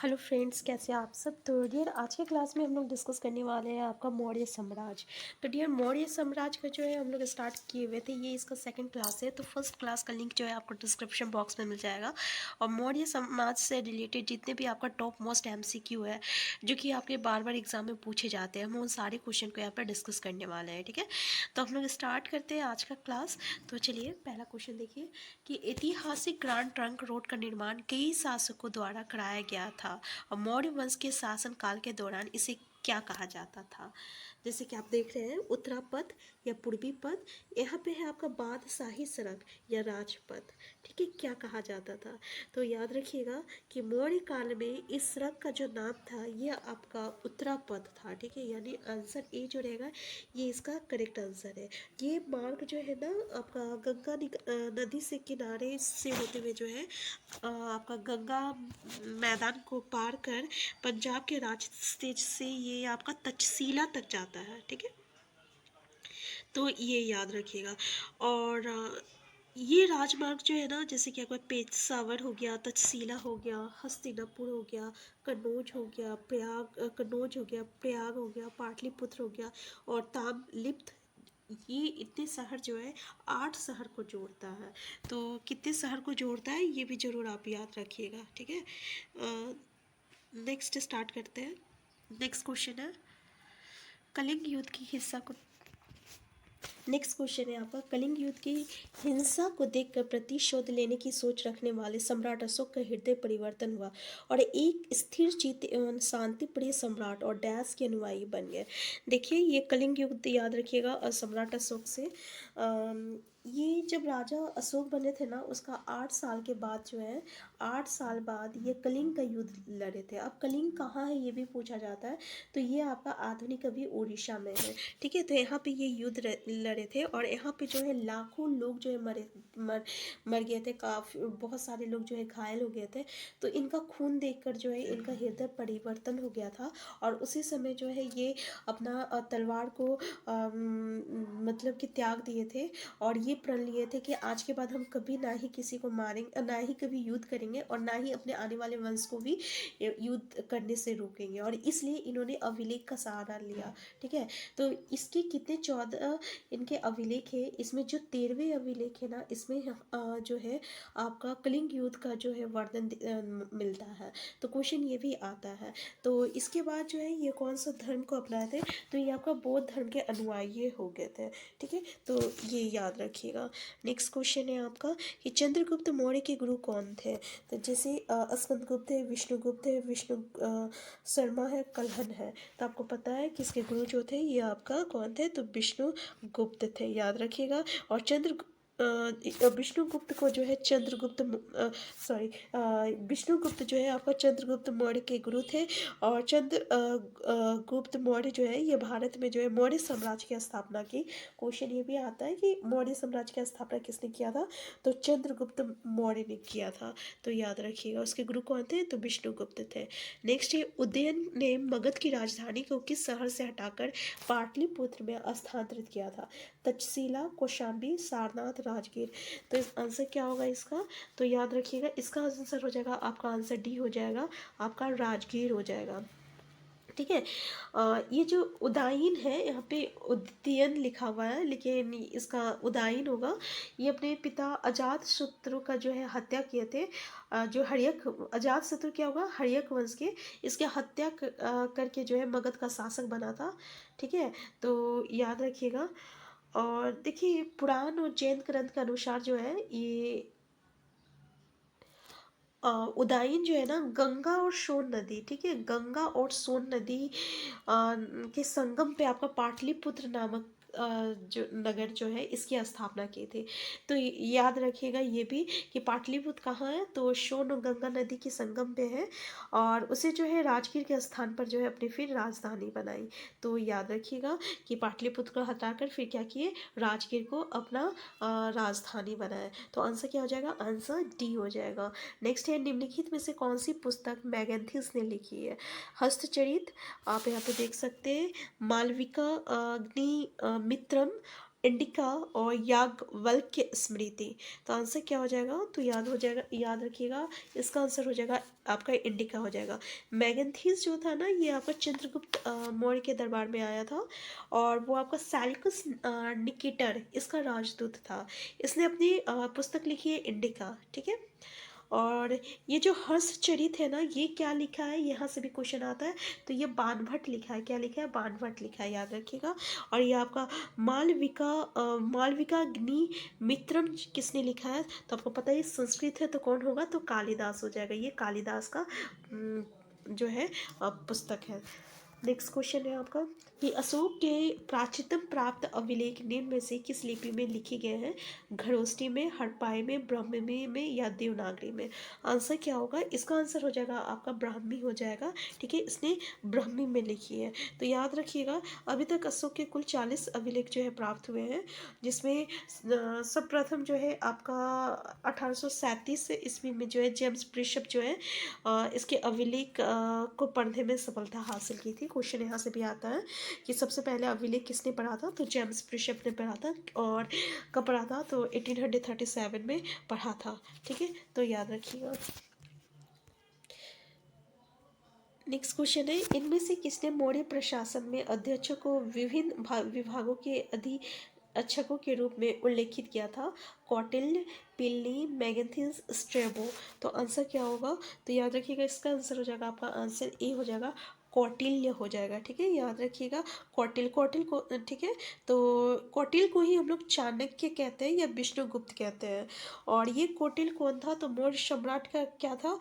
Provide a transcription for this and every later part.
Hello friends, कैसे हैं आप सब। तो डियर, आज के क्लास में हम लोग डिस्कस करने वाले हैं आपका मौर्य साम्राज्य। तो डियर, मौर्य साम्राज्य का जो है हम लोग स्टार्ट किए हुए थे, ये इसका सेकंड क्लास है। तो फर्स्ट क्लास का लिंक जो है आपको डिस्क्रिप्शन बॉक्स में मिल जाएगा। और मौर्य साम्राज्य से रिलेटेड जितने भी आपका टॉप मोस्ट MCQ है, जो कि आपके बार बार एग्जाम में पूछे जाते हैं, हम उन सारे क्वेश्चन को यहाँ पर डिस्कस करने वाले हैं। ठीक है, तो हम लोग स्टार्ट करते हैं आज का क्लास। तो चलिए, पहला क्वेश्चन देखिए कि ऐतिहासिक ग्रांड ट्रंक रोड का निर्माण कई शासकों द्वारा कराया गया था और मौर्य वंश के शासनकाल के दौरान इसे क्या कहा जाता था। जैसे कि आप देख रहे हैं, उत्तरा पथ या पूर्वी पथ, यहाँ पे है आपका बादशाही सड़क या राजपथ। ठीक है, क्या कहा जाता था। तो याद रखिएगा कि मौर्य काल में इस सड़क का जो नाम था ये आपका उत्तरा पथ था। ठीक है, यानी आंसर ए जो रहेगा ये इसका करेक्ट आंसर है। ये मार्ग जो है ना आपका गंगा नदी से किनारे से होते हुए जो है आपका गंगा मैदान को पार कर पंजाब के रास्ते से ये आपका तक्षशिला तक जाता है। ठीक है, तो ये याद रखिएगा। और ये राजमार्ग जो है ना, जैसे कि आपका पेशावर हो गया, तक्षशिला हो गया, हस्तिनापुर हो गया, कन्नौज हो गया, प्रयाग हो गया, पाटलिपुत्र हो गया और ताम्रलिप्त, ये इतने शहर जो है 8 शहर को जोड़ता है। तो कितने शहर को जोड़ता है ये भी जरूर आप याद रखिएगा। ठीक है, नेक्स्ट स्टार्ट करते हैं। नेक्स्ट क्वेश्चन है कलिंग युद्ध की हिस्सा को नेक्स्ट क्वेश्चन है आपका, कलिंग युद्ध की हिंसा को देखकर प्रतिशोध लेने की सोच रखने वाले सम्राट अशोक का हृदय परिवर्तन हुआ और एक स्थिर चित्त एवं शांति प्रिय सम्राट और डैश के अनुयायी बन गए। देखिए, ये कलिंग युद्ध याद रखिएगा और सम्राट अशोक से ये जब राजा अशोक बने थे ना, उसका 8 साल के बाद जो है, 8 साल बाद ये कलिंग का युद्ध लड़े थे। अब कलिंग कहाँ है ये भी पूछा जाता है। तो ये आपका आधुनिक अभी उड़ीसा में है। ठीक है, तो यहाँ पे ये युद्ध लड़े थे और यहाँ पे जो है लाखों लोग जो है मर गए थे, काफ़ी बहुत सारे लोग जो है घायल हो गए थे। तो इनका खून देखकर जो है इनका हृदय परिवर्तन हो गया था और उसी समय जो है ये अपना तलवार को मतलब कि त्याग दिए थे और ये प्रण लिए थे कि आज के बाद हम कभी ना ही किसी को मारेंगे, ना ही कभी युद्ध करेंगे और ना ही अपने आने वाले वंश को भी युद्ध करने से रोकेंगे। और इसलिए इन्होंने अभिलेख का सहारा लिया। ठीक है, तो इसके कितने 14 इनके अभिलेख है। इसमें जो 13वें अभिलेख है ना, इसमें जो है आपका कलिंग युद्ध का जो है वर्णन मिलता है। तो क्वेश्चन ये भी आता है। तो इसके बाद जो है ये कौन सा धर्म को अपनाए थे, तो ये आपका बौद्ध धर्म के अनुयायी हो गए थे। ठीक है, तो ये याद रखिएगा। नेक्स्ट क्वेश्चन है आपका कि चंद्रगुप्त मौर्य के गुरु कौन थे। तो जैसे स्कंदगुप्त है, विष्णुगुप्त है, विष्णु शर्मा है, कलहन है। तो आपको पता है कि इसके गुरु जो थे ये आपका कौन थे, तो विष्णुगुप्त थे, याद रखिएगा। और विष्णुगुप्त को जो है विष्णुगुप्त जो है आपका चंद्रगुप्त मौर्य के गुरु थे। और गुप्त मौर्य जो है ये भारत में जो है मौर्य साम्राज्य की स्थापना की। क्वेश्चन ये भी आता है कि मौर्य साम्राज्य की स्थापना किसने किया था, तो चंद्रगुप्त मौर्य ने किया था। तो याद रखिएगा, उसके गुरु कौन थे, तो विष्णुगुप्त थे। नेक्स्ट ये उदयन ने मगध की राजधानी को किस शहर से हटाकर पाटलिपुत्र में स्थानांतरित किया था, तक्षशिला, कौशाम्बी, सारनाथ, राजगीर। तो इस आंसर क्या होगा इसका, तो याद रखिएगा इसका आंसर हो जाएगा आपका आंसर डी हो जाएगा, आपका राजगीर हो जाएगा। ठीक है, ये जो उदायन है यहाँ पे उदयन लिखा हुआ है लेकिन इसका उदायन होगा। ये अपने पिता अजातशत्रु का जो है हत्या किए थे। जो हर्यक अजातशत्रु क्या होगा, हर्यक वंश के, इसके हत्या करके जो है मगध का शासक बना था। ठीक है, तो याद रखिएगा। और देखिए, पुराण और जैन ग्रंथ के अनुसार जो है ये उदाईन जो है ना, गंगा और सोन नदी, ठीक है, गंगा और सोन नदी के संगम पे आपका पाटलिपुत्र नामक जो नगर जो है इसकी स्थापना की थी। तो याद रखिएगा ये भी कि पाटलिपुत्र कहाँ है, तो सोन और गंगा नदी के संगम पे है। और उसे जो है राजगीर के स्थान पर जो है अपनी फिर राजधानी बनाई। तो याद रखिएगा कि पाटलिपुत्र को हटाकर फिर क्या किए, राजगीर को अपना राजधानी बनाया। तो आंसर क्या हो जाएगा, आंसर डी हो जाएगा। नेक्स्ट है, निम्नलिखित में से कौन सी पुस्तक मैगेंथिस ने लिखी है। हस्तचरित, आप यहाँ पे देख सकते हैं, मालविका अग्नि मित्रम, इंडिका और याज्ञवल्क्य स्मृति। तो आंसर क्या हो जाएगा, तो याद हो जाएगा, याद रखिएगा, इसका आंसर हो जाएगा आपका इंडिका हो जाएगा। मैगंथीस जो था ना, ये आपका चंद्रगुप्त मौर्य के दरबार में आया था और वो आपका सैलिकस निकेटर इसका राजदूत था। इसने अपनी पुस्तक लिखी है इंडिका, ठीक है। और ये जो हर्षचरित है ना, ये क्या लिखा है, यहाँ से भी क्वेश्चन आता है। तो ये बाणभट्ट लिखा है, क्या लिखा है, बाणभट्ट लिखा है, याद रखिएगा। और ये आपका मालविकाग्नि मित्रम किसने लिखा है, तो आपको पता है ये संस्कृत है, तो कौन होगा, तो कालिदास हो जाएगा। ये कालिदास का जो है पुस्तक है। नेक्स्ट क्वेश्चन है आपका कि अशोक के प्राचीनतम प्राप्त अभिलेख निम्न में से किस लिपि में लिखे गए हैं, खरोष्ठी में, हड़प्पाई में, ब्राह्मी में या देवनागरी में। आंसर क्या होगा, इसका आंसर हो जाएगा आपका ब्राह्मी हो जाएगा, ठीक है। इसने ब्राह्मी में लिखी है। तो याद रखिएगा, अभी तक अशोक के कुल 40 अभिलेख जो है प्राप्त हुए हैं, जिसमें सर्वप्रथम जो है आपका 1837 ईस्वी में जो है जेम्स बिशप जो है इसके अभिलेख को पढ़ने में सफलता हासिल की थी। क्वेश्चन यहाँ से भी आता है कि सबसे पहले अभिलेख किसने पढ़ा था, तो जेम्स बिशप ने पढ़ा था। और कब पढ़ा था, तो 1837 में पढ़ा था, ठीक है। तो याद रखिएगा। नेक्स्ट क्वेश्चन है, इनमें से किसने मौर्य प्रशासन में अध्यक्षों को विभिन्न विभागों के अधीक्षकों के रूप में उल्लेखित किया था, कौटिल्य, प्लिनी, मैगंथीस, स्ट्रैबो। तो आंसर क्या होगा, तो याद रखिएगा, इसका आंसर हो जाएगा, आपका आंसर ए हो जाएगा, कौटिल्य हो जाएगा, ठीक है। याद रखिएगा, कौटिल को, ठीक है। तो कौटिल को ही हम लोग चाणक्य कहते हैं या विष्णुगुप्त कहते हैं। और ये कौटिल कौन था, तो मौर्य सम्राट का क्या था,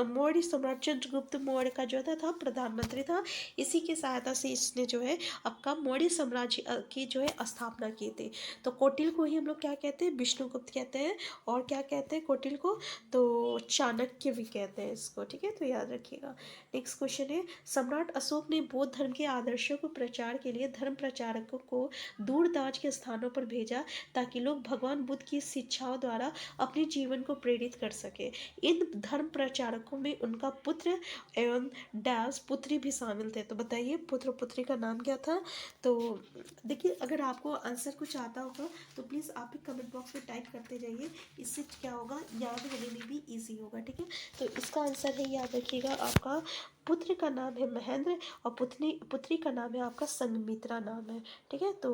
मौर्य सम्राट चंद्रगुप्त मौर्य का जो था प्रधानमंत्री था। इसी की सहायता से इसने जो है आपका मौर्य साम्राज्य की जो है स्थापना की थी। तो कौटिल को ही हम लोग क्या कहते हैं, विष्णुगुप्त कहते हैं। और क्या कहते हैं कौटिल को, तो चाणक्य भी कहते हैं इसको, ठीक है। तो याद रखिएगा। नेक्स्ट क्वेश्चन है, सम्राट अशोक ने बौद्ध धर्म के आदर्शों को प्रचार के लिए धर्म प्रचारकों को दूर दराज के स्थानों पर भेजा, ताकि लोग भगवान बुद्ध की शिक्षाओं द्वारा अपने जीवन को प्रेरित कर सके। इन धर्म प्रचारकों में उनका पुत्र एवं डैश पुत्री भी शामिल थे। तो बताइए पुत्र पुत्री का नाम क्या था। तो देखिए, अगर आपको आंसर कुछ आता होगा तो प्लीज़ आप भी कमेंट बॉक्स में टाइप करते जाइए, इससे क्या होगा, याद होने में भी ईजी होगा, ठीक है। तो इसका आंसर है, याद रखिएगा, आपका पुत्र का नाम है महेंद्र और पुत्री का नाम है आपका संघमित्रा नाम है, ठीक है। तो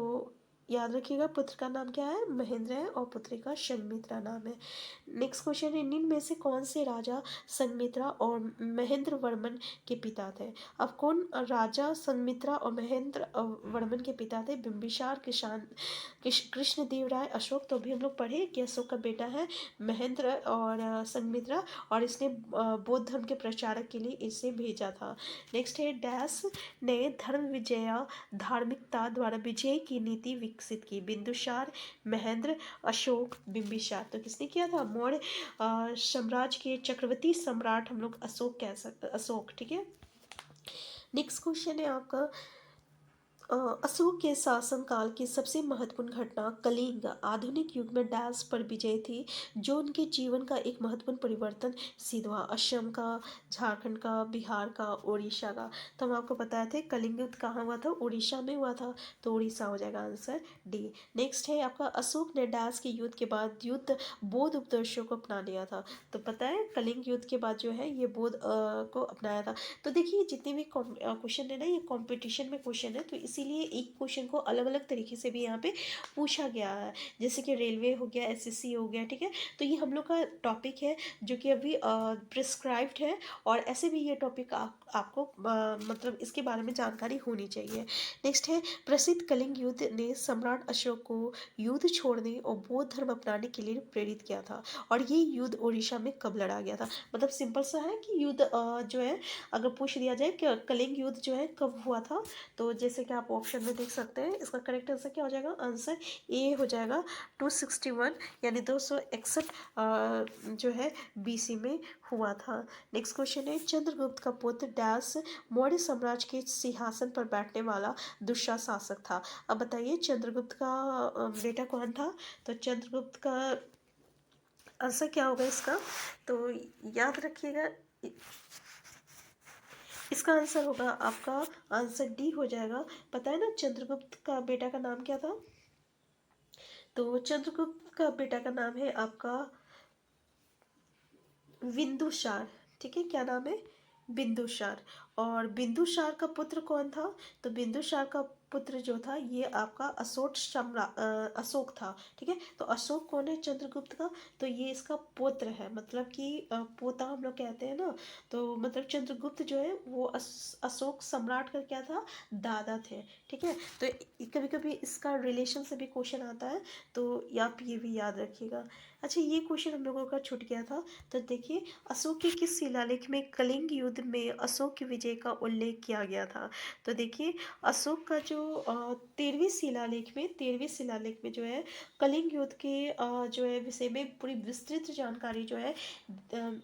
याद रखिएगा, पुत्र का नाम क्या है, महेंद्र है, और पुत्री का संघमित्रा नाम है। नेक्स्ट क्वेश्चन है, निम्न में से कौन से राजा संघमित्रा और महेंद्र वर्मन के पिता थे। अब कौन राजा संघमित्रा और महेंद्र वर्मन के पिता थे, बिंबिसार, कृष्णदेव राय, अशोक। तो अभी हम लोग पढ़े कि अशोक का बेटा है महेंद्र और संघमित्रा, और इसने बौद्ध धर्म के प्रचारक के लिए इसे भेजा था। नेक्स्ट है, डैश ने धर्म विजया धार्मिकता द्वारा विजय की नीति विकसित की, बिंदुसार, महेंद्र, अशोक, बिंबिसार। तो किसने किया था, मौर्य साम्राज्य के चक्रवर्ती सम्राट हम लोग अशोक कह सकते, अशोक, ठीक है। नेक्स्ट क्वेश्चन है आपका, अशोक के शासनकाल की सबसे महत्वपूर्ण घटना कलिंग आधुनिक युग में डैश पर विजय थी, जो उनके जीवन का एक महत्वपूर्ण परिवर्तन सिद्ध हुआ। असम का, झारखंड का, बिहार का, उड़ीसा का। तो हम आपको बताए थे कलिंग युद्ध कहाँ हुआ था, उड़ीसा में हुआ था। तो उड़ीसा हो जाएगा आंसर डी। नेक्स्ट है आपका, अशोक ने डैश के युद्ध के बाद युद्ध बौद्ध उपदेशों को अपना लिया था। तो पता है कलिंग युद्ध के बाद जो है ये बौद्ध को अपनाया था। तो देखिए, जितने भी क्वेश्चन है ना, ये कॉम्पिटिशन में क्वेश्चन है, तो इसीलिए एक क्वेश्चन को अलग अलग तरीके से भी यहाँ पे पूछा गया है। जैसे कि रेलवे हो गया, एसएससी हो गया, ठीक है। तो ये हम लोग का टॉपिक है जो कि अभी प्रिस्क्राइब्ड है, और ऐसे भी ये टॉपिक आपको मतलब इसके बारे में जानकारी होनी चाहिए। नेक्स्ट है, प्रसिद्ध कलिंग युद्ध ने सम्राट अशोक को युद्ध छोड़ने और बौद्ध धर्म अपनाने के लिए प्रेरित किया था, और ये युद्ध उड़ीसा में कब लड़ा गया था। मतलब सिंपल सा है कि युद्ध जो है, अगर पूछ दिया जाए कि कलिंग युद्ध जो है कब हुआ था, तो जैसे कि आप ऑप्शन में देख सकते हैं, इसका करेक्ट आंसर क्या हो जाएगा, आंसर ए हो जाएगा, 261 यानी 261 जो है बीसी में हुआ था। नेक्स्ट क्वेश्चन है, चंद्रगुप्त का पुत्र डैश मौर्य साम्राज्य के सिंहासन पर बैठने वाला दूसरा शासक था। अब बताइए चंद्रगुप्त का बेटा कौन था। तो चंद्रगुप्त का आंसर क्या होगा इसका, तो याद रखिएगा, इसका आंसर होगा आपका आंसर डी हो जाएगा। पता है ना चंद्रगुप्त का बेटा का नाम क्या था? तो चंद्रगुप्त का बेटा का नाम है आपका बिंदुसार। ठीक है, क्या नाम है? बिंदुसार। और बिंदुसार का पुत्र कौन था? तो बिंदुसार का पुत्र जो था ये आपका अशोक था। ठीक है, तो अशोक कौन है चंद्रगुप्त का? तो ये इसका पुत्र है, मतलब कि पोता हम लोग कहते हैं ना। तो मतलब चंद्रगुप्त जो है वो अशोक सम्राट का क्या था? दादा थे। ठीक है, तो कभी कभी इसका रिलेशन से भी क्वेश्चन आता है, तो आप ये भी याद रखिएगा। अच्छा, ये क्वेश्चन हम लोगों का छूट गया था। तो देखिए, अशोक के किस शिलालेख में कलिंग युद्ध में अशोक की विजय का उल्लेख किया गया था? तो देखिए, अशोक का जो 13वें शिलालेख में जो है कलिंग युद्ध के जो है विषय में पूरी विस्तृत जानकारी जो है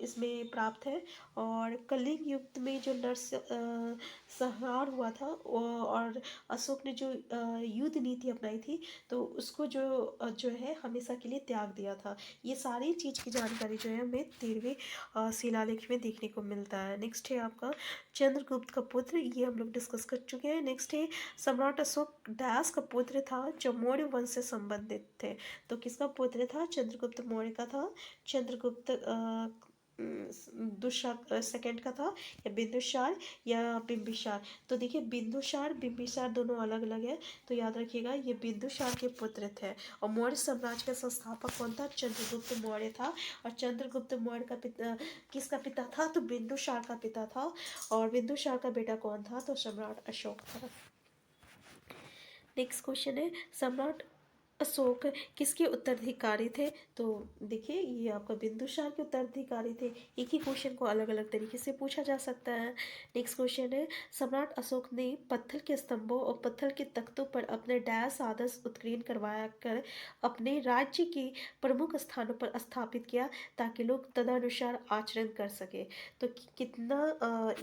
इसमें प्राप्त है। और कलिंग युद्ध में जो संहार हुआ था और अशोक ने जो युद्ध नीति अपनाई थी, तो उसको जो है हमेशा के लिए त्याग दिया था। ये सारी चीज़ की जानकारी जो है हमें 13वें शिलालेख में देखने को मिलता है। नेक्स्ट है आपका चंद्रगुप्त का पुत्र, ये हम लोग डिस्कस कर चुके हैं। नेक्स्ट है सम्राट अशोक डैश का पुत्र था जो मौर्य वंश से संबंधित थे। तो किसका पुत्र था? चंद्रगुप्त मौर्य का था। चंद्रगुप्त दुष्य सेकंड का था, या बिंदुसार या बिंबिसार? तो देखिए, बिंदुसार बिंबिसार दोनों अलग अलग है, तो याद रखिएगा ये बिंदुसार के पुत्र थे। और मौर्य साम्राज्य का संस्थापक कौन था? चंद्रगुप्त मौर्य था। और चंद्रगुप्त मौर्य का पिता किसका पिता था? तो बिंदुसार का पिता था। और बिंदुसार का बेटा कौन था? तो सम्राट अशोक था। नेक्स्ट क्वेश्चन है, सम्राट अशोक किसके उत्तराधिकारी थे? तो देखिए, ये आपका बिंदुसार के उत्तराधिकारी थे। एक ही क्वेश्चन को अलग अलग तरीके से पूछा जा सकता है। नेक्स्ट क्वेश्चन है, सम्राट अशोक ने पत्थर के स्तंभों और पत्थर के तख्तों पर अपने डैश आदर्श उत्कीर्ण करवाया कर अपने राज्य के प्रमुख स्थानों पर स्थापित किया ताकि लोग तदनुसार आचरण कर सके। तो कितना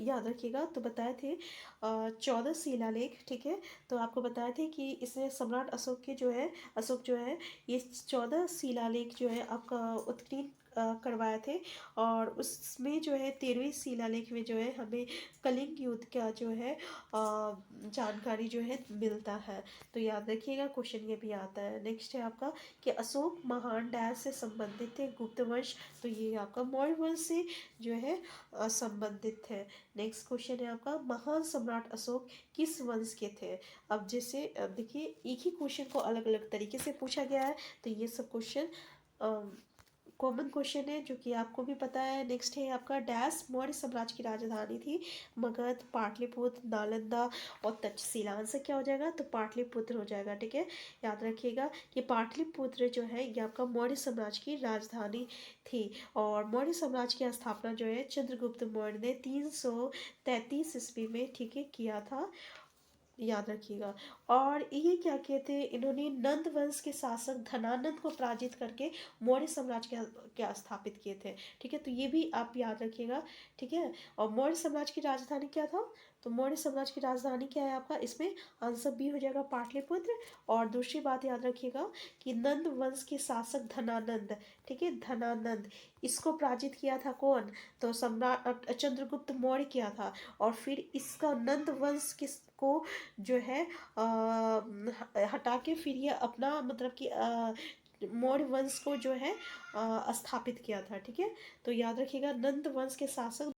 याद रखिएगा, तो बताए थे 14 शिलालेख। ठीक है, तो आपको बताए थे कि इसमें सम्राट अशोक जो है ये 14 शिलालेख जो है आपका उत्कीर्ण करवाए थे। और उसमें जो है 13वें शिलालेख में जो है हमें कलिंग युद्ध का जो है जानकारी जो है मिलता है। तो याद रखिएगा, क्वेश्चन ये भी आता है। नेक्स्ट है आपका कि अशोक महान डैश से संबंधित थे? गुप्त वंश। तो ये आपका मौर्य वंश से जो है संबंधित है। नेक्स्ट क्वेश्चन है आपका, महान सम्राट अशोक किस वंश के थे? अब जैसे देखिए, एक ही क्वेश्चन को अलग अलग तरीके से पूछा गया है, तो ये सब क्वेश्चन कॉमन क्वेश्चन है जो कि आपको भी पता है। नेक्स्ट है आपका डैश मौर्य साम्राज्य की राजधानी थी? मगध, पाटलिपुत्र, नालंदा और तक्षशिला। आंसर क्या हो जाएगा? तो पाटलिपुत्र हो जाएगा। ठीक है, याद रखिएगा कि पाटलिपुत्र जो है ये आपका मौर्य साम्राज्य की राजधानी थी। और मौर्य साम्राज्य की स्थापना जो है चंद्रगुप्त मौर्य ने 333 ईस्वी में, ठीक है, किया था। याद रखिएगा। और ये क्या कहते हैं, इन्होंने नंद वंश के शासक धनानंद को पराजित करके मौर्य साम्राज्य क्या स्थापित किए थे। ठीक है, तो ये भी आप याद रखिएगा। ठीक है, और मौर्य साम्राज्य की राजधानी क्या था? तो मौर्य साम्राज्य की राजधानी क्या है आपका? इसमें आंसर बी हो जाएगा, पाटलिपुत्र। और दूसरी बात याद रखिएगा कि नंद वंश के शासक धनानंद, ठीक है, धनानंद, इसको पराजित किया था कौन? तो सम्राट चंद्रगुप्त मौर्य किया था। और फिर इसका नंद वंश को जो है हटा के फिर ये अपना मतलब कि मौर्य वंश को जो है स्थापित किया था। ठीक है, तो याद रखिएगा नंद वंश के शासक